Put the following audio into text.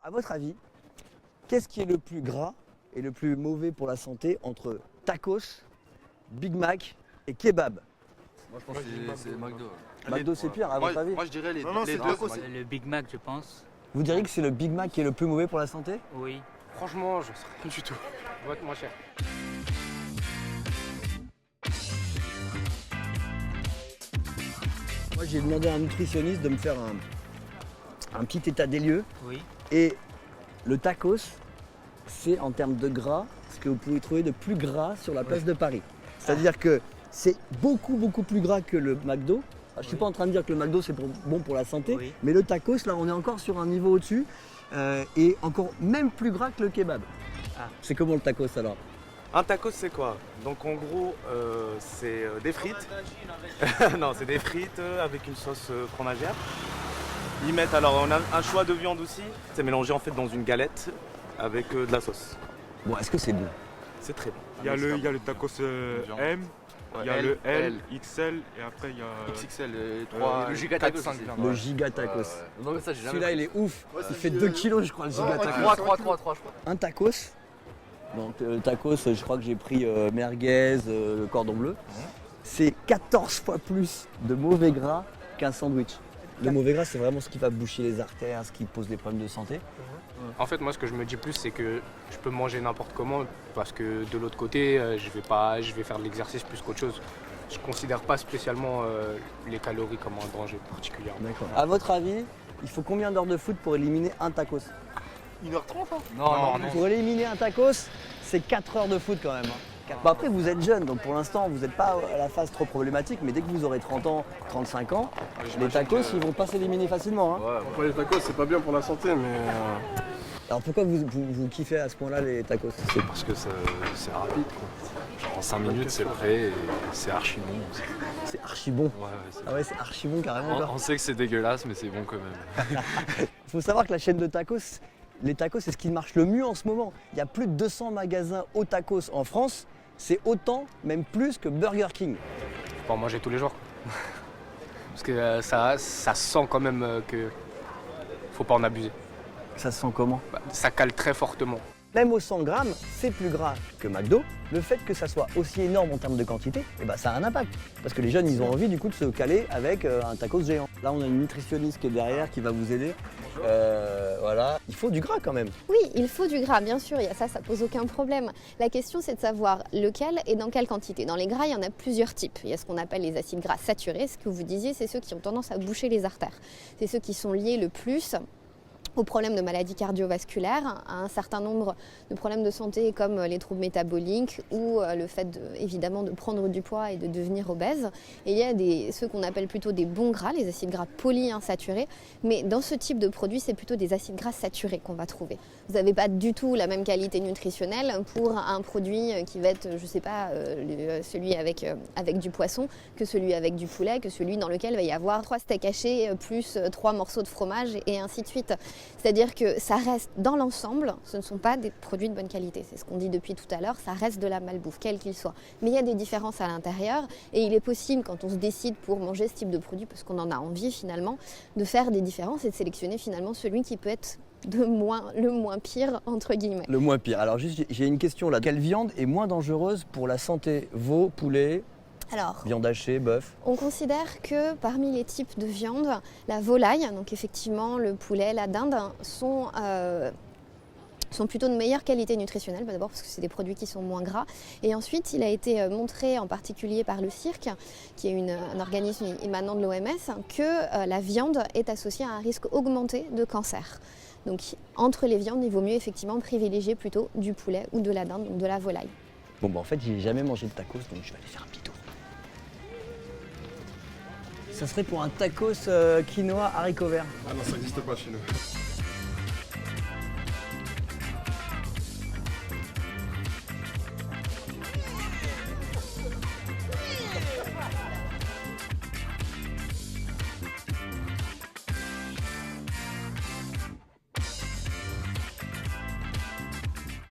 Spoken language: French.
À votre avis, qu'est-ce qui est le plus gras et le plus mauvais pour la santé entre tacos, Big Mac et kebab? Moi je pense que c'est McDo. McDo c'est pire, à votre avis? Moi je dirais les deux. Le Big Mac, je pense. Vous diriez que c'est le Big Mac qui est le plus mauvais pour la santé? Oui. Franchement, je sais rien du tout. Va être moins cher. Moi j'ai demandé à un nutritionniste de me faire un petit état des lieux. Oui. Et le tacos, c'est en termes de gras ce que vous pouvez trouver de plus gras sur la place de Paris. C'est-à-dire que c'est beaucoup plus gras que le McDo. Alors, je ne suis pas en train de dire que le McDo c'est bon pour la santé, Oui. mais le tacos là on est encore sur un niveau au-dessus et encore même plus gras que le kebab. Ah. C'est comment le tacos alors? Un tacos c'est quoi? Donc en gros c'est des frites. Non, c'est des frites avec une sauce fromagère. Ils mettent alors on a un choix de viande aussi. C'est mélangé en fait dans une galette avec de la sauce. Bon, est-ce que c'est bon? C'est très bon. Il y a le tacos M, il y a le L, XL et après il y a XXL, 3, le giga tacos, 5 c'est Le giga tacos. Non mais ça j'ai jamais. Celui-là il est ouf. Il fait 2 kilos je crois le giga tacos. 3 je crois. Un tacos. Donc le tacos, je crois que j'ai pris merguez, le cordon bleu. C'est 14 fois plus de mauvais gras qu'un sandwich. Le mauvais gras, c'est vraiment ce qui va boucher les artères, ce qui pose des problèmes de santé. En fait, moi, ce que je me dis plus, c'est que je peux manger n'importe comment parce que de l'autre côté, je vais faire de l'exercice plus qu'autre chose. Je ne considère pas spécialement les calories comme un danger particulier. D'accord. À votre avis, il faut combien d'heures de foot pour éliminer un tacos? 1h30 Non. Pour éliminer un tacos, c'est 4 heures de foot quand même. Bah après, vous êtes jeune, donc pour l'instant, vous n'êtes pas à la phase trop problématique, mais dès que vous aurez 30 ans, 35 ans, les tacos, ils vont pas s'éliminer facilement. Hein. Après les tacos c'est pas bien pour la santé mais Alors pourquoi vous kiffez à ce point-là les tacos? C'est parce que c'est rapide quoi. Genre en 5 minutes c'est prêt et c'est archi bon aussi. C'est archi bon. C'est Ah ouais, c'est archi bon carrément. on sait que c'est dégueulasse mais c'est bon quand même. Il faut savoir que la chaîne de tacos, les tacos, c'est ce qui marche le mieux en ce moment. Il y a plus de 200 magasins au tacos en France. C'est autant, même plus que Burger King. Faut pas en manger tous les jours. Parce que ça sent quand même que faut pas en abuser. Ça se sent comment? Ça cale très fortement. Même au 100 grammes, c'est plus gras que McDo. Le fait que ça soit aussi énorme en termes de quantité, eh ben, ça a un impact. Parce que les jeunes, ils ont envie du coup de se caler avec un tacos géant. Là, on a une nutritionniste qui est derrière, qui va vous aider. Voilà. Il faut du gras quand même. Oui, il faut du gras, bien sûr, ça pose aucun problème. La question, c'est de savoir lequel et dans quelle quantité. Dans les gras, il y en a plusieurs types. Il y a ce qu'on appelle les acides gras saturés. Ce que vous disiez, c'est ceux qui ont tendance à boucher les artères. C'est ceux qui sont liés le plus aux problèmes de maladies cardiovasculaires, à un certain nombre de problèmes de santé comme les troubles métaboliques ou le fait évidemment de prendre du poids et de devenir obèse. Et il y a ceux qu'on appelle plutôt des bons gras, les acides gras polyinsaturés, mais dans ce type de produit, c'est plutôt des acides gras saturés qu'on va trouver. Vous n'avez pas du tout la même qualité nutritionnelle pour un produit qui va être, je sais pas, celui avec du poisson, que celui avec du poulet, que celui dans lequel il va y avoir 3 steaks hachés plus 3 morceaux de fromage et ainsi de suite. C'est-à-dire que ça reste, dans l'ensemble, ce ne sont pas des produits de bonne qualité. C'est ce qu'on dit depuis tout à l'heure, ça reste de la malbouffe, quel qu'il soit. Mais il y a des différences à l'intérieur et il est possible, quand on se décide pour manger ce type de produit, parce qu'on en a envie finalement, de faire des différences et de sélectionner finalement celui qui peut être le moins pire, entre guillemets. Le moins pire. Alors juste, j'ai une question là. Quelle viande est moins dangereuse pour la santé? Veau, poulet, Alors, viande hachée, bœuf? on considère que parmi les types de viande, la volaille, donc effectivement le poulet, la dinde, sont plutôt de meilleure qualité nutritionnelle, d'abord parce que c'est des produits qui sont moins gras. Et ensuite, il a été montré en particulier par le CIRC, qui est un organisme émanant de l'OMS, que la viande est associée à un risque augmenté de cancer. Donc entre les viandes, il vaut mieux effectivement privilégier plutôt du poulet ou de la dinde, donc de la volaille. Bon, bah en fait, j'ai jamais mangé de tacos, donc je vais aller faire un petit tour. Ça serait pour un tacos quinoa haricots verts. ah non ça n'existe pas chez nous.